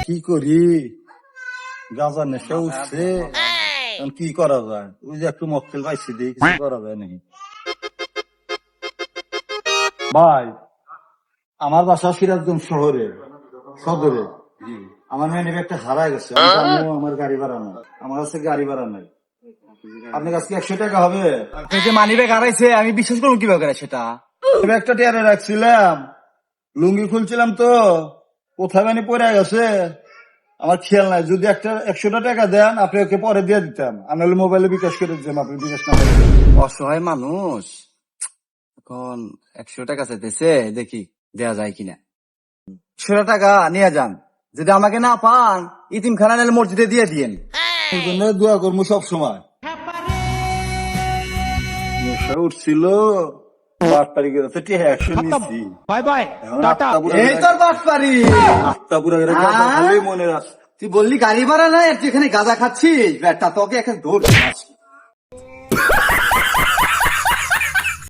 কি করি, গাঁজার নেশা উঠছে, এখন কি করা যায়? ওই যে একটু মক্কেল পাইছি দিয়ে কিছু করা যায় নাকি? ভাই, আমার বাসা সিরাজগঞ্জ শহরে, সদরে। আমার মেয়ে একটা হারায় গেছে, আমি জানিও আমার গাড়ি ভাড়া নাই, আমার কাছে গাড়ি ভাড়া নাই। আপনার কাছে 100 টাকা হবে? আপনি যে মানি ব্যাগ হারাইছে আমি বিশ্বাস করবো কিভাবে সেটা? একটা টেয়ারে রাখছিলাম, লুঙ্গি খুলছিলাম তো কোথায় মানে পড়ে গেছে, আমার খেয়াল নাই। যদি একটা 100 টাকা দেন আপনি ওকে পরে দিয়ে দিতাম, আমি হলে মোবাইলে বিকাশ করে দিতাম, আপনি বিকাশ না করে। অসহায় মানুষ এখন 100 টাকা চাইতেছে, দেখি দেয়া যায় কিনা। 100 টাকা নিয়ে যান, যদি আমাকে না পান ইতিমখানা নাহলে মসজিদে দিয়ে দিয়েন। এই জন্য দোয়া করবো সব সময়। নেশা উঠছিল, 8 তারিখে 100 নিচ্ছি। বাই বাই এখন টাটা। এই তোর বাটপারি, আত্মাপুরা তুই বললি গাড়ি ভাড়া নাই আর তুই এখানে গাঁজা খাচ্ছিস, ব্যাটা তোকে এখন ধরছি আজকে।